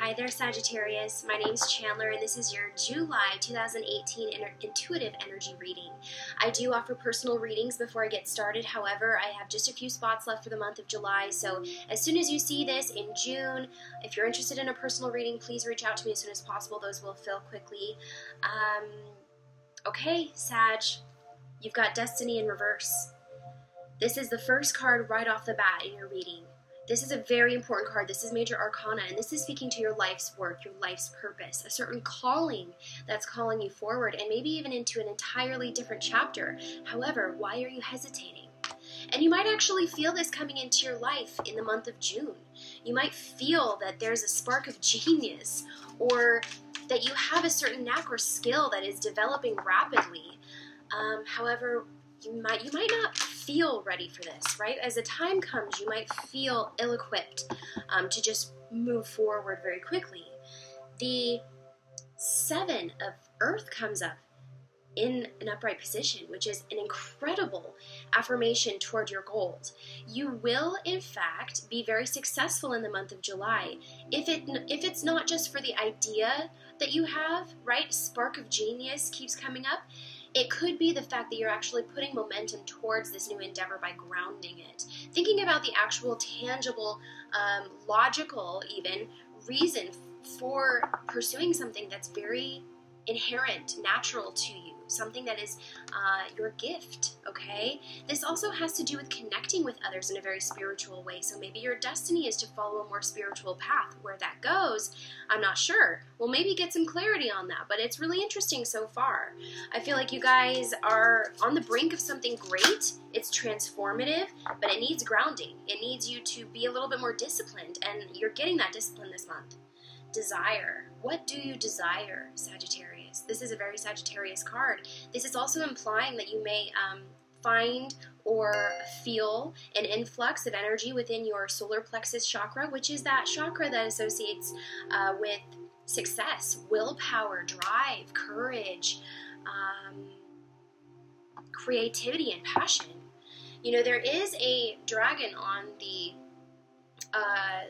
Hi there, Sagittarius. My name's Chandler, and this is your July 2018 Intuitive Energy Reading. I do offer personal readings before I get started. However, I have just a few spots left for the month of July, so as soon as you see this in June, if you're interested in a personal reading, please reach out to me as soon as possible. Those will fill quickly. Okay, Sag, you've got Destiny in reverse. This is the first card right off the bat in your reading. This is a very important card. This is Major Arcana, and this is speaking to your life's work, your life's purpose, a certain calling that's calling you forward, and maybe even into an entirely different chapter. However, why are you hesitating? And you might actually feel this coming into your life in the month of June. You might feel that there's a spark of genius, or that you have a certain knack or skill that is developing rapidly. However, you might not feel ready for this, right? As the time comes, you might feel ill-equipped to just move forward very quickly. The 7 of Earth comes up in an upright position, which is an incredible affirmation toward your goals. You will, in fact, be very successful in the month of July. If it's not just for the idea that you have, right? Spark of genius keeps coming up. It could be the fact that you're actually putting momentum towards this new endeavor by grounding it. Thinking about the actual tangible, logical even, reason for pursuing something that's very inherent, natural to you. Something that is your gift, okay? This also has to do with connecting with others in a very spiritual way. So maybe your destiny is to follow a more spiritual path. Where that goes, I'm not sure. We'll maybe get some clarity on that, but it's really interesting so far. I feel like you guys are on the brink of something great. It's transformative, but it needs grounding. It needs you to be a little bit more disciplined, and you're getting that discipline this month. Desire. What do you desire, Sagittarius? This is a very Sagittarius card. This is also implying that you may find or feel an influx of energy within your solar plexus chakra, which is that chakra that associates with success, willpower, drive, courage, creativity, and passion. You know, there is a dragon on the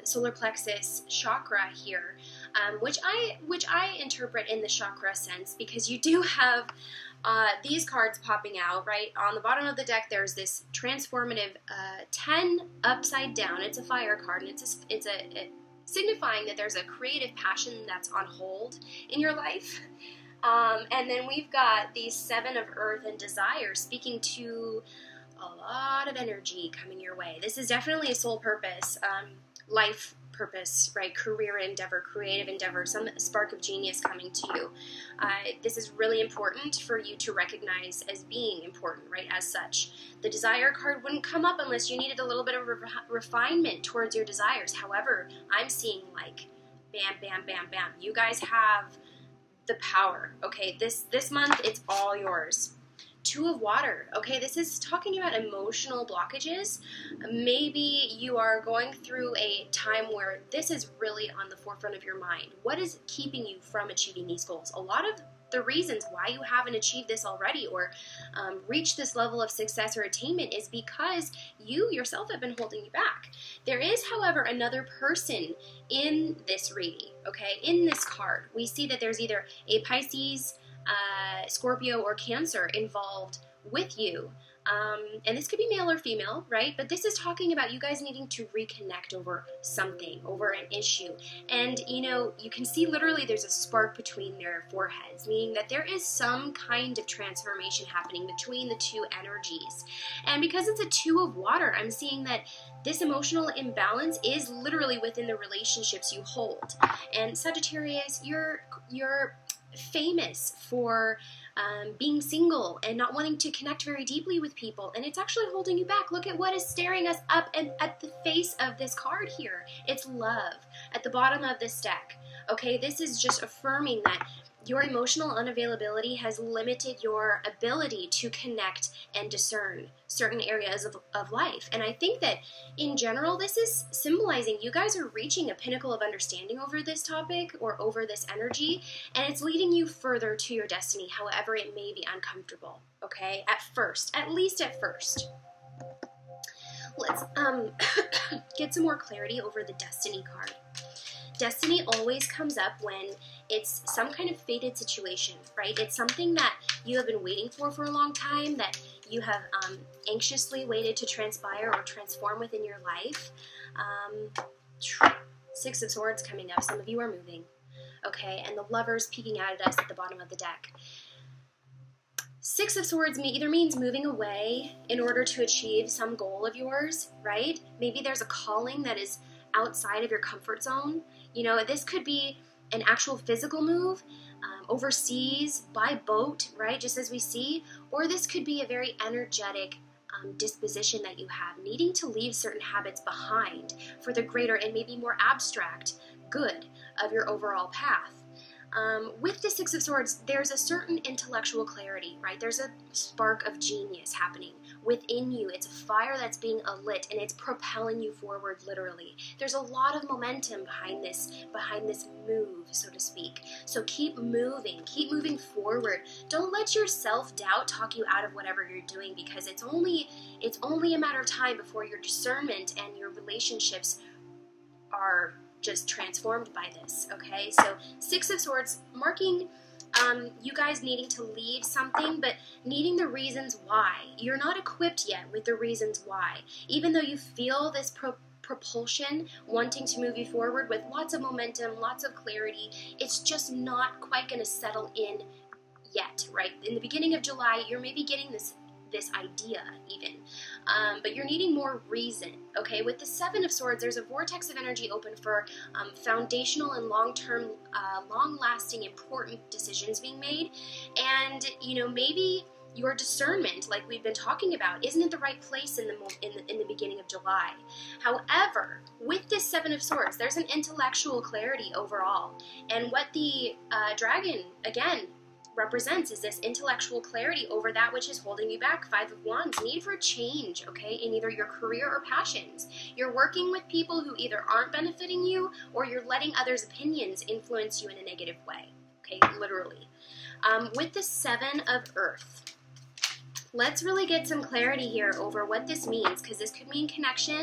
solar plexus chakra here, which I interpret in the chakra sense, because you do have these cards popping out, right? On the bottom of the deck, there's this transformative 10 upside down. It's a fire card, and it's signifying that there's a creative passion that's on hold in your life. And then we've got the 7 of Earth and desire, speaking to a lot of energy coming your way. This is definitely a soul purpose, life purpose, right? Career endeavor, creative endeavor, some spark of genius coming to you. This is really important for you to recognize as being important, right? As such. The desire card wouldn't come up unless you needed a little bit of refinement towards your desires. However, I'm seeing like bam, bam, bam, bam. You guys have the power, okay? This month, it's all yours. 2 of water. Okay, this is talking about emotional blockages. Maybe you are going through a time where this is really on the forefront of your mind. What is keeping you from achieving these goals? A lot of the reasons why you haven't achieved this already or reached this level of success or attainment is because you yourself have been holding you back. There is, however, another person in this reading, okay? In this card, we see that there's either a Pisces, Scorpio, or Cancer involved with you. And this could be male or female, right? But this is talking about you guys needing to reconnect over something, over an issue. And, you know, you can see literally there's a spark between their foreheads, meaning that there is some kind of transformation happening between the two energies. And because it's a 2 of water, I'm seeing that this emotional imbalance is literally within the relationships you hold. And Sagittarius, you're famous for being single and not wanting to connect very deeply with people, and it's actually holding you back. Look at what is staring us up and at the face of this card here. It's love at the bottom of this deck. Okay, this is just affirming that your emotional unavailability has limited your ability to connect and discern certain areas of life. And I think that in general, this is symbolizing you guys are reaching a pinnacle of understanding over this topic or over this energy, and it's leading you further to your destiny, however it may be uncomfortable, okay? At least at first. Let's get some more clarity over the Destiny card. Destiny always comes up when it's some kind of fated situation, right? It's something that you have been waiting for a long time, that you have anxiously waited to transpire or transform within your life. Six of Swords coming up. Some of you are moving, okay? And the Lovers peeking out at us at the bottom of the deck. Six of Swords either means moving away in order to achieve some goal of yours, right? Maybe there's a calling that is outside of your comfort zone. You know, this could be an actual physical move, overseas, by boat, right, just as we see, or this could be a very energetic disposition that you have, needing to leave certain habits behind for the greater and maybe more abstract good of your overall path. With the Six of Swords, there's a certain intellectual clarity, right? There's a spark of genius happening within you. It's a fire that's being lit, and it's propelling you forward, literally. There's a lot of momentum behind this move, so to speak. So keep moving forward. Don't let your self-doubt talk you out of whatever you're doing, because it's only a matter of time before your discernment and your relationships are just transformed by this, okay? So Six of Swords marking you guys needing to leave something, but needing the reasons why. You're not equipped yet with the reasons why. Even though you feel this propulsion wanting to move you forward with lots of momentum, lots of clarity, it's just not quite going to settle in yet, right? In the beginning of July, you're maybe getting this idea even, but you're needing more reason, okay? With the Seven of Swords, there's a vortex of energy open for foundational and long-term, long-lasting, important decisions being made, and, you know, maybe your discernment, like we've been talking about, isn't in the right place in the beginning of July. However, with this Seven of Swords, there's an intellectual clarity overall, and what the dragon, again, represents is this intellectual clarity over that which is holding you back. Five of Wands, need for change, okay, in either your career or passions. You're working with people who either aren't benefiting you, or you're letting others' opinions influence you in a negative way, okay, literally. With the Seven of Earth, let's really get some clarity here over what this means, because this could mean connection,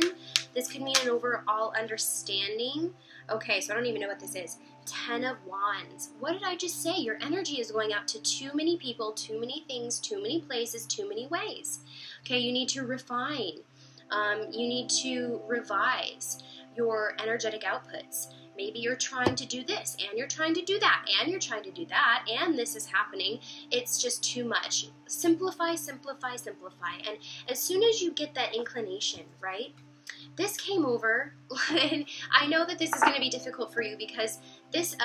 this could mean an overall understanding. Okay, so I don't even know what this is. Ten of Wands. What did I just say? Your energy is going out to too many people, too many things, too many places, too many ways. Okay, you need to refine. You need to revise your energetic outputs. Maybe you're trying to do this, and you're trying to do that, and you're trying to do that, and this is happening. It's just too much. Simplify, simplify, simplify. And as soon as you get that inclination, right? This came over, and I know that this is going to be difficult for you because this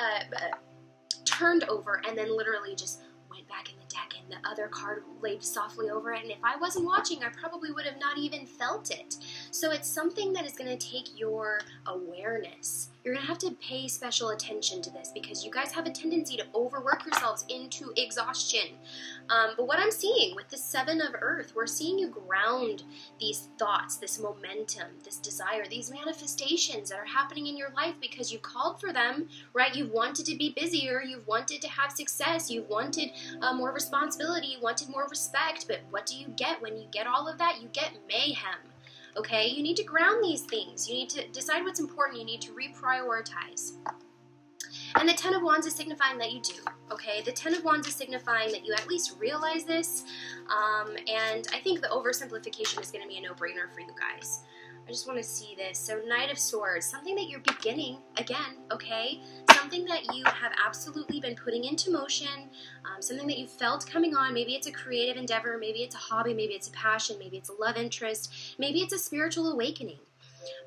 turned over and then literally just went back in the deck, and the other card laid softly over it, and if I wasn't watching, I probably would have not even felt it. So it's something that is going to take your awareness. You're going to have to pay special attention to this because you guys have a tendency to overwork yourselves into exhaustion. But what I'm seeing with the Seven of Earth, we're seeing you ground these thoughts, this momentum, this desire, these manifestations that are happening in your life because you called for them, right? You've wanted to be busier, you've wanted to have success, you've wanted more responsibility, you wanted more respect, but what do you get when you get all of that? You get mayhem. Okay, you need to ground these things. You need to decide what's important. You need to reprioritize. And the Ten of Wands is signifying that you do, okay? The Ten of Wands is signifying that you at least realize this, and I think the oversimplification is going to be a no-brainer for you guys. I just want to see this. So Knight of Swords, something that you're beginning, again, okay? Something that you have absolutely been putting into motion, something that you felt coming on. Maybe it's a creative endeavor, maybe it's a hobby, maybe it's a passion, maybe it's a love interest, maybe it's a spiritual awakening.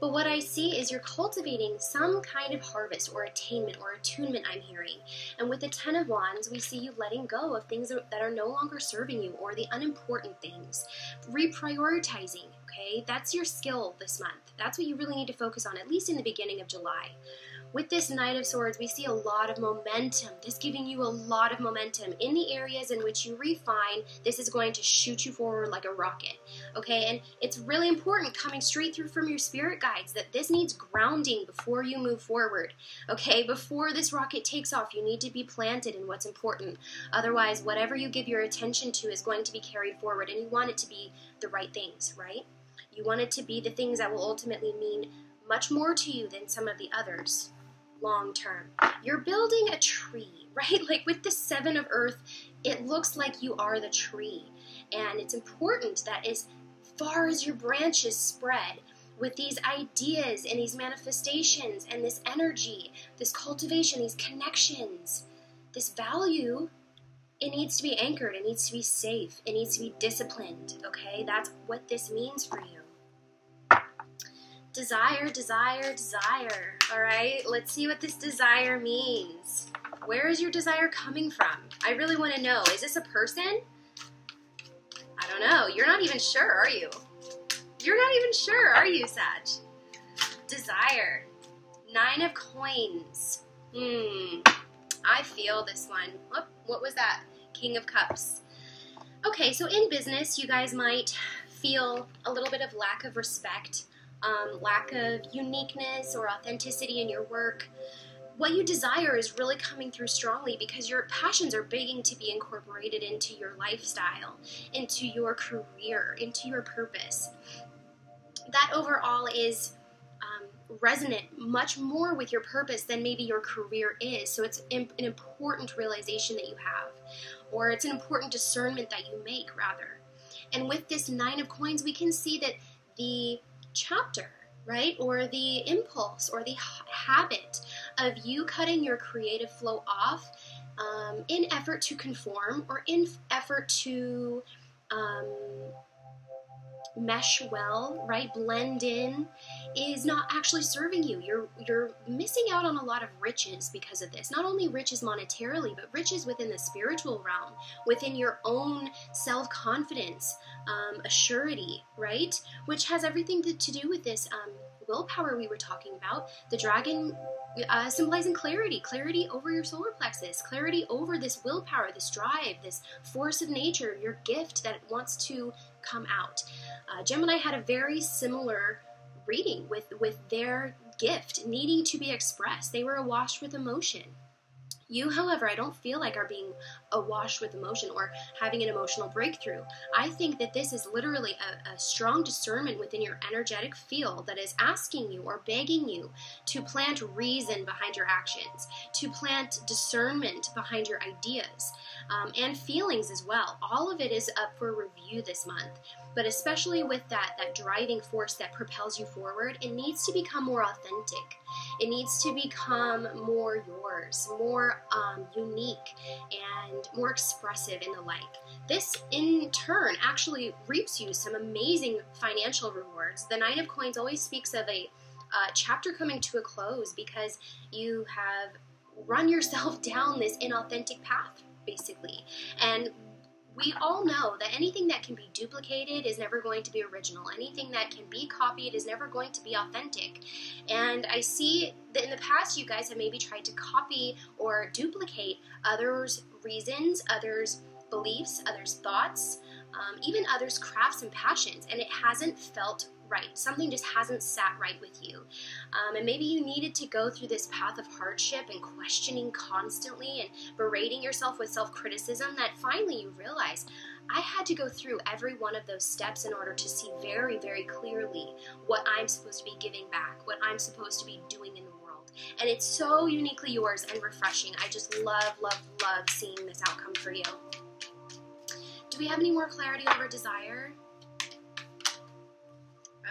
But what I see is you're cultivating some kind of harvest or attainment or attunement, I'm hearing. And with the Ten of Wands, we see you letting go of things that are no longer serving you or the unimportant things. Reprioritizing, okay? That's your skill this month. That's what you really need to focus on, at least in the beginning of July. With this Knight of Swords, we see a lot of momentum. This giving you a lot of momentum. In the areas in which you refine, this is going to shoot you forward like a rocket, okay? And it's really important coming straight through from your spirit guides that this needs grounding before you move forward, okay? Before this rocket takes off, you need to be planted in what's important. Otherwise, whatever you give your attention to is going to be carried forward, and you want it to be the right things, right? You want it to be the things that will ultimately mean much more to you than some of the others. long term. You're building a tree, right? Like with the 7 of Earth, it looks like you are the tree. And it's important that as far as your branches spread, with these ideas and these manifestations and this energy, this cultivation, these connections, this value, it needs to be anchored, it needs to be safe, it needs to be disciplined, okay? That's what this means for you. Desire, desire, desire, all right? Let's see what this desire means. Where is your desire coming from? I really want to know. Is this a person? I don't know. You're not even sure, are you? You're not even sure, are you, Sag? Desire. 9 of Coins. I feel this one. Oh, what was that? King of Cups. Okay, so in business, you guys might feel a little bit of lack of respect, lack of uniqueness or authenticity in your work. What you desire is really coming through strongly because your passions are begging to be incorporated into your lifestyle, into your career, into your purpose. That overall is resonant much more with your purpose than maybe your career is. So it's an important realization that you have, or it's an important discernment that you make, rather. And with this 9 of Coins, we can see that the chapter, right, or the impulse or the habit of you cutting your creative flow off in effort to conform or in effort to mesh well, right, blend in, is not actually serving you. You're missing out on a lot of riches because of this. Not only riches monetarily, but riches within the spiritual realm, within your own self-confidence, a surety, right, which has everything to do with this willpower we were talking about. The dragon symbolizing clarity over your solar plexus, clarity over this willpower, this drive, this force of nature, your gift that wants to come out. Gemini had a very similar reading with their gift needing to be expressed. They were awash with emotion. You, however, I don't feel like are being awash with emotion or having an emotional breakthrough. I think that this is literally a strong discernment within your energetic field that is asking you or begging you to plant reason behind your actions, to plant discernment behind your ideas, and feelings as well. All of it is up for review this month. But especially with that driving force that propels you forward, it needs to become more authentic. It needs to become more yours, more unique, and more expressive and the like. This, in turn, actually reaps you some amazing financial rewards. The 9 of Coins always speaks of a chapter coming to a close because you have run yourself down this inauthentic path, basically. And we all know that anything that can be duplicated is never going to be original. Anything that can be copied is never going to be authentic. And I see that in the past you guys have maybe tried to copy or duplicate others' reasons, others' beliefs, others' thoughts, even others' crafts and passions, and it hasn't felt right. Something just hasn't sat right with you. And maybe you needed to go through this path of hardship and questioning constantly and berating yourself with self-criticism that finally you realize, I had to go through every one of those steps in order to see very, very clearly what I'm supposed to be giving back, what I'm supposed to be doing in the world. And it's so uniquely yours and refreshing. I just love, love, love seeing this outcome for you. Do we have any more clarity over desire?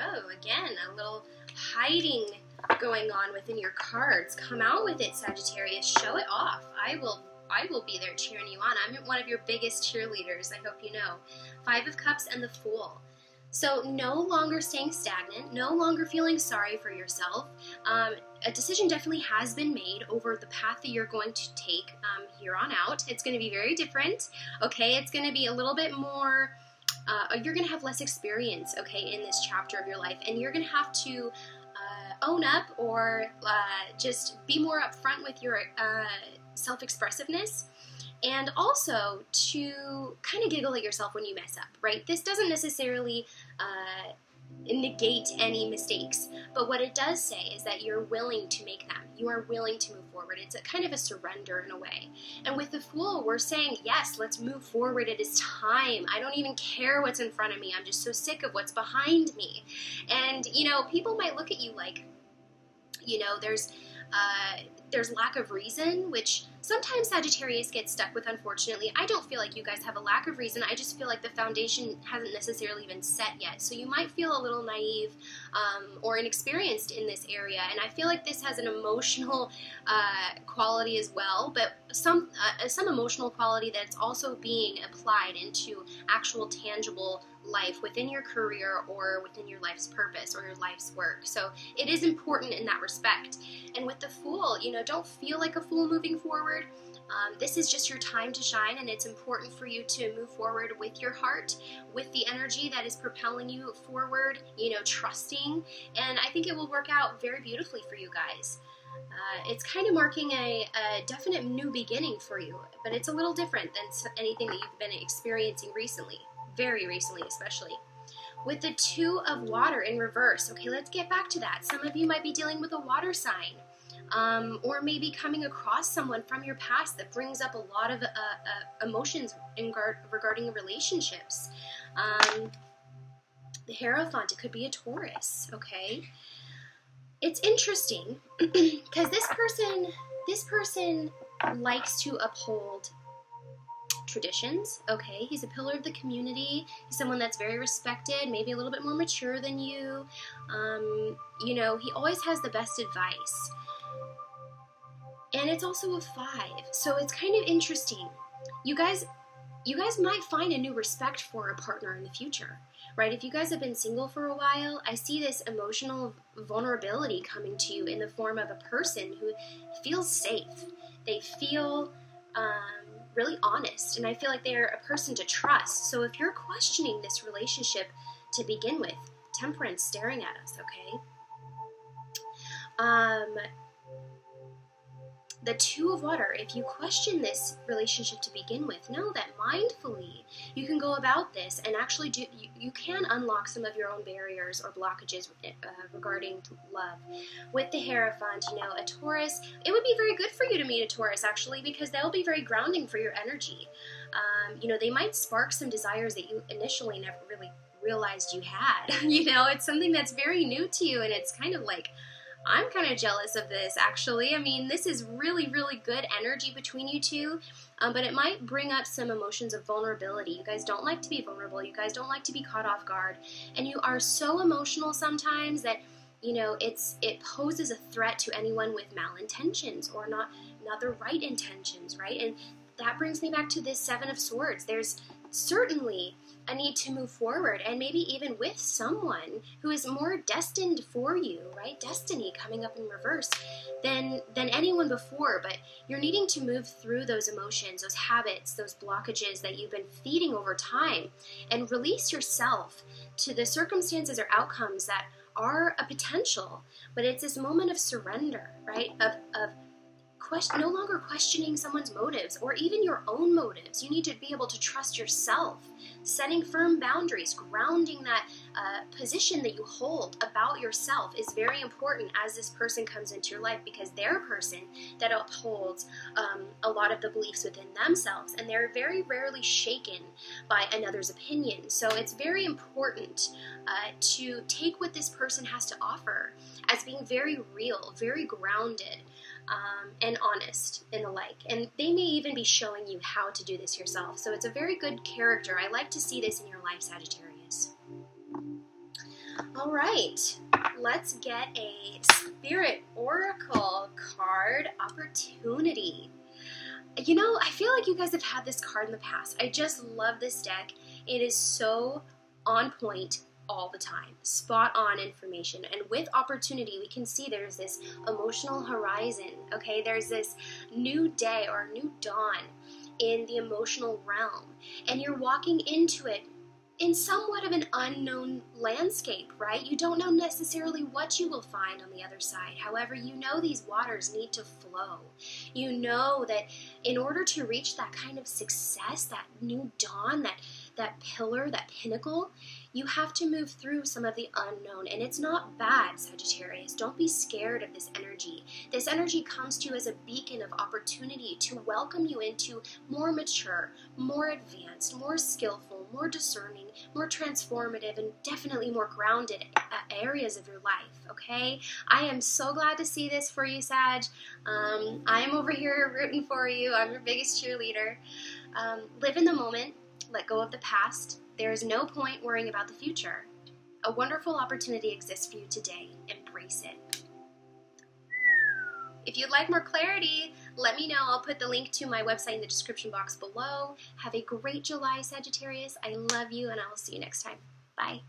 Oh, again, a little hiding going on within your cards. Come out with it, Sagittarius. Show it off. I will be there cheering you on. I'm one of your biggest cheerleaders, I hope you know. 5 of Cups and the Fool. So no longer staying stagnant, no longer feeling sorry for yourself. A decision definitely has been made over the path that you're going to take here on out. It's going to be very different, okay? It's going to be a little bit more... you're going to have less experience, okay, in this chapter of your life, and you're going to have to own up or just be more upfront with your self-expressiveness, and also to kind of giggle at yourself when you mess up, right? This doesn't necessarily negate any mistakes, but what it does say is that you're willing to make them. You are willing to move forward. It's a kind of a surrender in a way. And with the Fool, we're saying, yes, let's move forward. It is time. I don't even care what's in front of me. I'm just so sick of what's behind me. And, you know, people might look at you like, you know, there's there's lack of reason, which sometimes Sagittarius gets stuck with, unfortunately. I don't feel like you guys have a lack of reason. I just feel like the foundation hasn't necessarily been set yet. So you might feel a little naive or inexperienced in this area. And I feel like this has an emotional quality as well, but some emotional quality that's also being applied into actual tangible life within your career or within your life's purpose or your life's work. So it is important in that respect. And with the Fool, you know, don't feel like a fool moving forward. This is just your time to shine, and it's important for you to move forward with your heart, with the energy that is propelling you forward, you know, trusting, and I think it will work out very beautifully for you guys. It's kind of marking a definite new beginning for you, but it's a little different than anything that you've been experiencing recently. Very recently, especially. With the Two of Water in reverse. Okay, let's get back to that. Some of you might be dealing with a water sign, or maybe coming across someone from your past that brings up a lot of emotions regarding relationships. The Hierophant, it could be a Taurus, okay? It's interesting because this person likes to uphold traditions, okay? He's a pillar of the community. He's someone that's very respected, maybe a little bit more mature than you. You know, he always has the best advice. And it's also a 5, so it's kind of interesting. You guys might find a new respect for a partner in the future, right? If you guys have been single for a while, I see this emotional vulnerability coming to you in the form of a person who feels safe. They feel really honest, and I feel like they're a person to trust. So if you're questioning this relationship to begin with, Temperance staring at us, okay? The Two of Water, if you question this relationship to begin with, know that mindfully you can go about this and actually you can unlock some of your own barriers or blockages regarding love. With the Hierophant, you know, a Taurus, it would be very good for you to meet a Taurus, actually, because they'll be very grounding for your energy. You know, they might spark some desires that you initially never really realized you had. You know, it's something that's very new to you, and it's kind of like, I'm kind of jealous of this, actually. I mean, this is really, really good energy between you two, but it might bring up some emotions of vulnerability. You guys don't like to be vulnerable. You guys don't like to be caught off guard, and you are so emotional sometimes that, you know, it poses a threat to anyone with malintentions or not the right intentions, right? And that brings me back to this 7 of Swords. There's certainly a need to move forward, and maybe even with someone who is more destined for you, right? Destiny coming up in reverse than anyone before, but you're needing to move through those emotions, those habits, those blockages that you've been feeding over time, and release yourself to the circumstances or outcomes that are a potential, but it's this moment of surrender, right? Of no longer questioning someone's motives or even your own motives. You need to be able to trust yourself, setting firm boundaries, grounding that position that you hold about yourself is very important as this person comes into your life, because they're a person that upholds a lot of the beliefs within themselves, and they're very rarely shaken by another's opinion. So it's very important to take what this person has to offer as being very real, very grounded, and honest and the like. And they may even be showing you how to do this yourself. So it's a very good character. I like to see this in your life, Sagittarius. All right, let's get a Spirit Oracle card, Opportunity. You know, I feel like you guys have had this card in the past. I just love this deck. It is so on point all the time. Spot on information. And with Opportunity, we can see there's this emotional horizon, okay? There's this new day or new dawn in the emotional realm. And you're walking into it in somewhat of an unknown landscape, right? You don't know necessarily what you will find on the other side. However, you know these waters need to flow. You know that in order to reach that kind of success, that new dawn, that pillar, that pinnacle, you have to move through some of the unknown. And it's not bad, Sagittarius. Don't be scared of this energy. This energy comes to you as a beacon of opportunity to welcome you into more mature, more advanced, more skillful, more discerning, more transformative, and definitely more grounded areas of your life, okay? I am so glad to see this for you, Sag. I am over here rooting for you. I'm your biggest cheerleader. Live in the moment. Let go of the past. There is no point worrying about the future. A wonderful opportunity exists for you today. Embrace it. If you'd like more clarity, let me know. I'll put the link to my website in the description box below. Have a great July, Sagittarius. I love you, and I will see you next time. Bye.